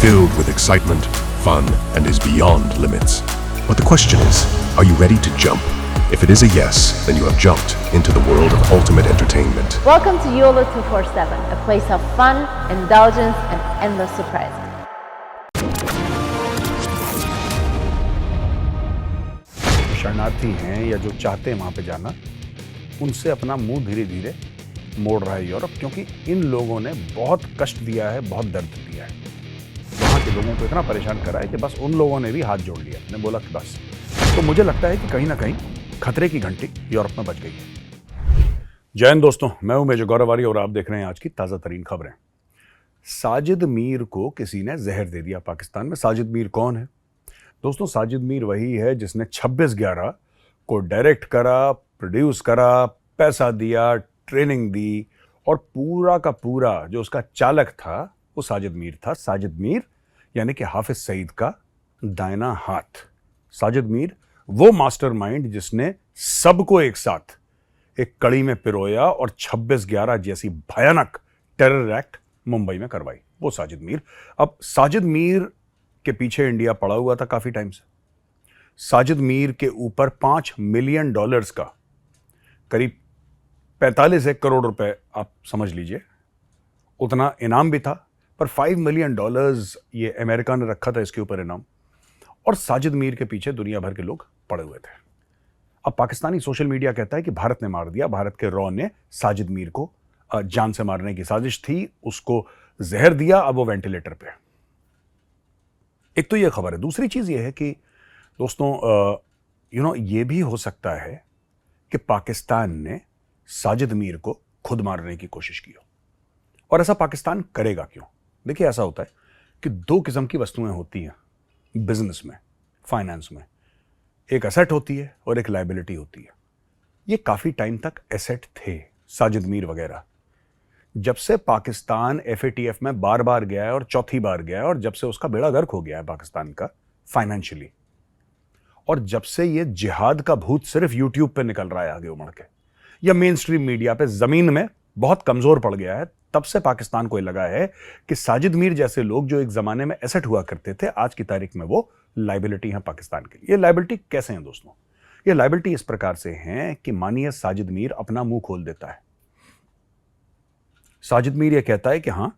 filled with excitement, fun, and is beyond limits. But the question is, are you ready to jump? If it is a yes, then you have jumped into the world of ultimate entertainment. Welcome to YOLO 247, a place of fun, indulgence, and endless surprises. शरणार्थी हैं या जो चाहते हैं वहाँ पे जाना, उनसे अपना मुंह धीरे धीरे मोड़ रहा है यूरोप, क्योंकि इन लोगों ने बहुत कष्ट दिया है, बहुत दर्द दिया है। वहाँ के लोगों को इतना परेशान करा है कि बस उन लोगों ने भी हाथ जोड़ लिया, ने बोला कि बस। तो मुझे लगता है कि कहीं ना कहीं खतरे की घंटी यूरोप में बज गई है। जय हिंद दोस्तों, मैं हूं मेजर गौरव आर्य और आप देख रहे हैं आज की ताज़ा तरीन खबरें। साजिद मीर को किसी ने जहर दे दिया पाकिस्तान में। साजिद मीर कौन है दोस्तों? साजिद मीर वही है जिसने 26/11 को डायरेक्ट करा, प्रोड्यूस करा, पैसा दिया, ट्रेनिंग दी और पूरा का पूरा जो उसका चालक था वो साजिद मीर था। साजिद मीर यानी कि हाफिज सईद का दाहिना हाथ। साजिद मीर वो मास्टरमाइंड जिसने सबको एक साथ एक कड़ी में पिरोया और 26/11 जैसी भयानक टेरर एक्ट मुंबई में करवाई, वो साजिद मीर। अब साजिद मीर के पीछे इंडिया पड़ा हुआ था काफी टाइम से। साजिद मीर के ऊपर $5 मिलियन का, करीब 45 करोड़ रुपए आप समझ लीजिए, उतना इनाम भी था। पर $5 मिलियन ये अमेरिका ने रखा था इसके ऊपर इनाम, और साजिद मीर के पीछे दुनिया भर के लोग पड़े हुए थे। अब पाकिस्तानी सोशल मीडिया कहता है कि भारत ने मार दिया, भारत के रॉ ने साजिद मीर को जान से मारने की साजिश थी, उसको जहर दिया, अब वो वेंटिलेटर पे। एक तो ये खबर है। दूसरी चीज ये है कि दोस्तों ये भी हो सकता है कि पाकिस्तान ने साजिद मीर को खुद मारने की कोशिश की हो। और ऐसा पाकिस्तान करेगा क्यों? देखिए, ऐसा होता है कि दो किस्म की वस्तुएं होती हैं बिजनेस में, फाइनेंस में। एक एसेट होती है और एक लायबिलिटी होती है। ये काफी टाइम तक एसेट थे, साजिद मीर वगैरह। जब से पाकिस्तान FATF में बार बार गया है और चौथी बार गया है, और जब से उसका बेड़ा गर्क हो गया है पाकिस्तान का फाइनेंशियली, और जब से ये जिहाद का भूत सिर्फ यूट्यूब पे निकल रहा है आगे उमड़ के, या मेन स्ट्रीम मीडिया पे जमीन में बहुत कमजोर पड़ गया है, तब से पाकिस्तान को लगा है कि साजिद मीर जैसे लोग जो एक जमाने में एसेट हुआ करते थे, आज की तारीख में वो लायबिलिटी है पाकिस्तान के लिए। ये लायबिलिटी कैसे हैं दोस्तों? ये लायबिलिटी इस प्रकार से है कि मानिए साजिद मीर अपना मुंह खोल देता है। साजिद मीर ये कहता है कि हाँ,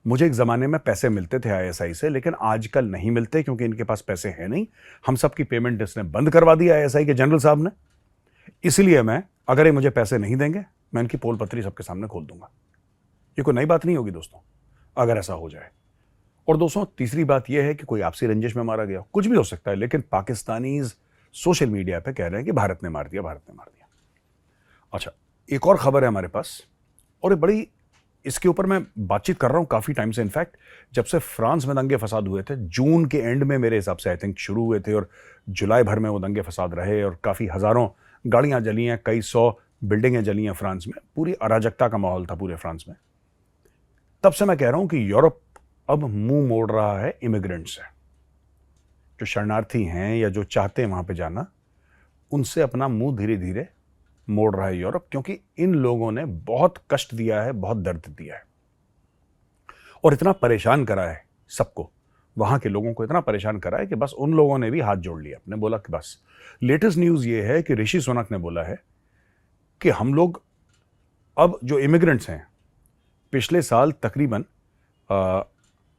मुझे एक जमाने में पैसे मिलते थे ISI से, लेकिन आजकल नहीं मिलते क्योंकि इनके पास पैसे हैं नहीं। हम सबकी पेमेंट इसने बंद करवा दी ISI के जनरल साहब ने, इसलिए मैं, अगर ये मुझे पैसे नहीं देंगे, मैं इनकी पोल पत्री सबके सामने खोल दूंगा। ये कोई नई बात नहीं होगी दोस्तों अगर ऐसा हो जाए। और दोस्तों, तीसरी बात यह है कि कोई आपसी रंजिश में मारा गया, कुछ भी हो सकता है, लेकिन पाकिस्तानीज सोशल मीडिया पे कह रहे हैं कि भारत ने मार दिया, भारत ने मार दिया। अच्छा, एक और खबर है हमारे पास, और बड़ी, इसके ऊपर मैं बातचीत कर रहा हूं काफी टाइम से। इनफैक्ट जब से फ्रांस में दंगे फसाद हुए थे, जून के एंड में मेरे हिसाब से आई थिंक शुरू हुए थे, और जुलाई भर में वो दंगे फसाद रहे, और काफी हजारों गाड़ियां जली हैं, कई 100 बिल्डिंगें जली हैं फ्रांस में। पूरी अराजकता का माहौल था पूरे फ्रांस में। तब से मैं कह रहा हूं कि यूरोप अब मुंह मोड़ रहा है इमिग्रेंट से। जो शरणार्थी हैं या जो चाहते हैं वहां पे जाना, उनसे अपना मुंह धीरे धीरे मोड़ रहा है यूरोप, क्योंकि इन लोगों ने बहुत कष्ट दिया है, बहुत दर्द दिया है, और इतना परेशान करा है सबको, वहां के लोगों को इतना परेशान करा है कि बस उन लोगों ने भी हाथ जोड़ लिया, अपने बोला कि बस। लेटेस्ट न्यूज ये है कि ऋषि सुनक ने बोला है कि हम लोग अब जो इमिग्रेंट्स हैं, पिछले साल तकरीबन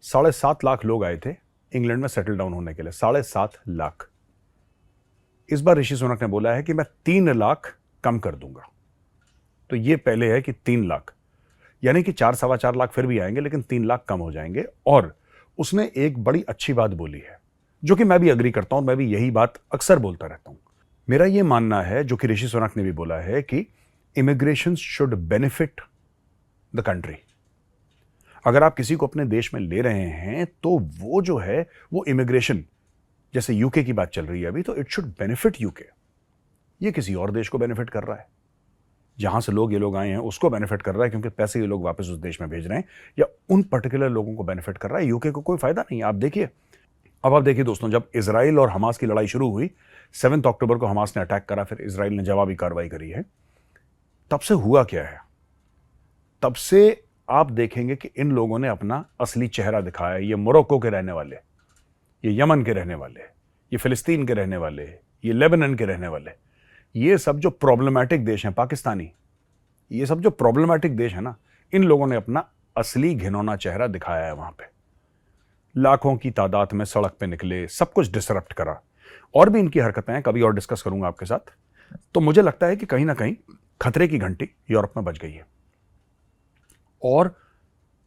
7.5 लाख लोग आए थे इंग्लैंड में सेटल डाउन होने के लिए, 7.5 लाख। इस बार ऋषि सुनक ने बोला है कि मैं 3 लाख कम कर दूंगा। तो ये पहले है कि 3 लाख, यानी कि 4-4.25 लाख फिर भी आएंगे, लेकिन 3 लाख कम हो जाएंगे। और उसने एक बड़ी अच्छी बात बोली है, जो कि मैं भी अग्री करता हूं, मैं भी यही बात अक्सर बोलता रहता हूं। मेरा ये मानना है, जो कि ऋषि सुनक ने भी बोला है, कि immigration should benefit the country. अगर आप किसी को अपने देश में ले रहे हैं तो वो जो है वो इमिग्रेशन, जैसे यूके की बात चल रही है अभी, तो इट शुड बेनिफिट यूके। ये किसी और देश को बेनिफिट कर रहा है, जहां से ये लोग आए हैं उसको बेनिफिट कर रहा है, क्योंकि पैसे ये लोग वापस उस देश में भेज रहे हैं, या उन पर्टिकुलर लोगों को बेनिफिट कर रहा है। यूके को कोई फायदा नहीं। आप देखिए, अब आप देखिए दोस्तों, जब इजराइल और हमास की लड़ाई शुरू हुई, 7 अक्टूबर को हमास ने अटैक करा, फिर इजराइल ने जवाबी कार्रवाई करी है। तब से हुआ क्या है? तब से आप देखेंगे कि इन लोगों ने अपना असली चेहरा दिखाया है। ये मोरक्को के रहने वाले, ये यमन के रहने वाले, ये फिलिस्तीन के रहने वाले, ये लेबनान के रहने वाले, ये सब जो प्रॉब्लमैटिक देश हैं, पाकिस्तानी, ये सब जो प्रॉब्लमैटिक देश है ना, इन लोगों ने अपना असली घिनौना चेहरा दिखाया है। वहां पे लाखों की तादाद में सड़क पे निकले, सब कुछ डिसरप्ट करा। और भी इनकी हरकतें हैं, कभी और डिस्कस करूंगा आपके साथ। तो मुझे लगता है कि कहीं ना कहीं खतरे की घंटी यूरोप में बज गई है। और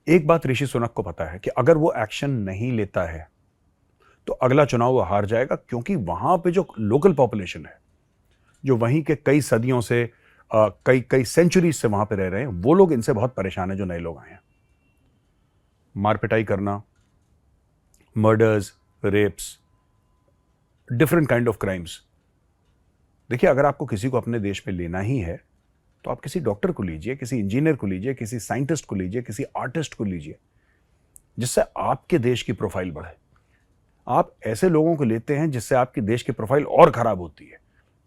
एक बात ऋषि सुनक को पता है कि अगर वो एक्शन नहीं लेता है तो अगला चुनाव वो हार जाएगा, क्योंकि वहां पे जो लोकल पॉपुलेशन है, जो वहीं के कई सदियों से कई सेंचुरीज से वहां पे रह रहे हैं, वो लोग इनसे बहुत परेशान है। जो नए लोग आए हैं, मारपिटाई करना, murders, rapes, different kind of crimes. देखिए, अगर आपको किसी को अपने देश में लेना ही है तो आप किसी डॉक्टर को लीजिए, किसी इंजीनियर को लीजिए, किसी साइंटिस्ट को लीजिए, किसी आर्टिस्ट को लीजिए, जिससे आपके देश की प्रोफाइल बढ़े। आप ऐसे लोगों को लेते हैं जिससे आपके देश की प्रोफाइल और खराब होती है।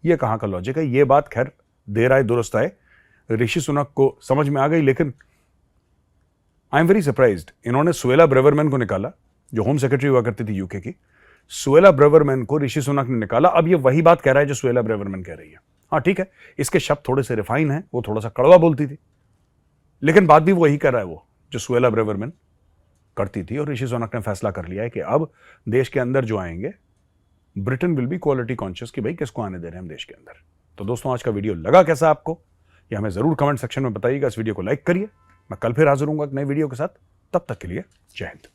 यह कहां का लॉजिक है? यह बात खैर देर आए दुरुस्त आए, ऋषि सुनक को समझ में आ गई। लेकिन आई एम वेरी सरप्राइज्ड, इन्होंने सुएला ब्रेवरमैन को निकाला, जो होम सेक्रेटरी हुआ करती थी यूके की। सुएला ब्रेवरमैन को ऋषि सुनक ने निकाला। अब ये वही बात कह रहा है जो सुएला ब्रेवरमैन कह रही है। हाँ ठीक है, इसके शब्द थोड़े से रिफाइन हैं, वो थोड़ा सा कड़वा बोलती थी, लेकिन बात भी वही कर रहा है वो जो सुएला ब्रेवरमैन करती थी। और ऋषि सुनक ने फैसला कर लिया है कि अब देश के अंदर जो आएंगे, Britain will be quality conscious कि भाई किसको आने दे रहे हैं हम देश के अंदर। तो दोस्तों, आज का वीडियो लगा कैसा आपको, ये हमें जरूर कमेंट सेक्शन में बताइएगा। इस वीडियो को लाइक करिए। मैं कल फिर हाजिर हूंगा एक नए वीडियो के साथ। तब तक के लिए जय हिंद।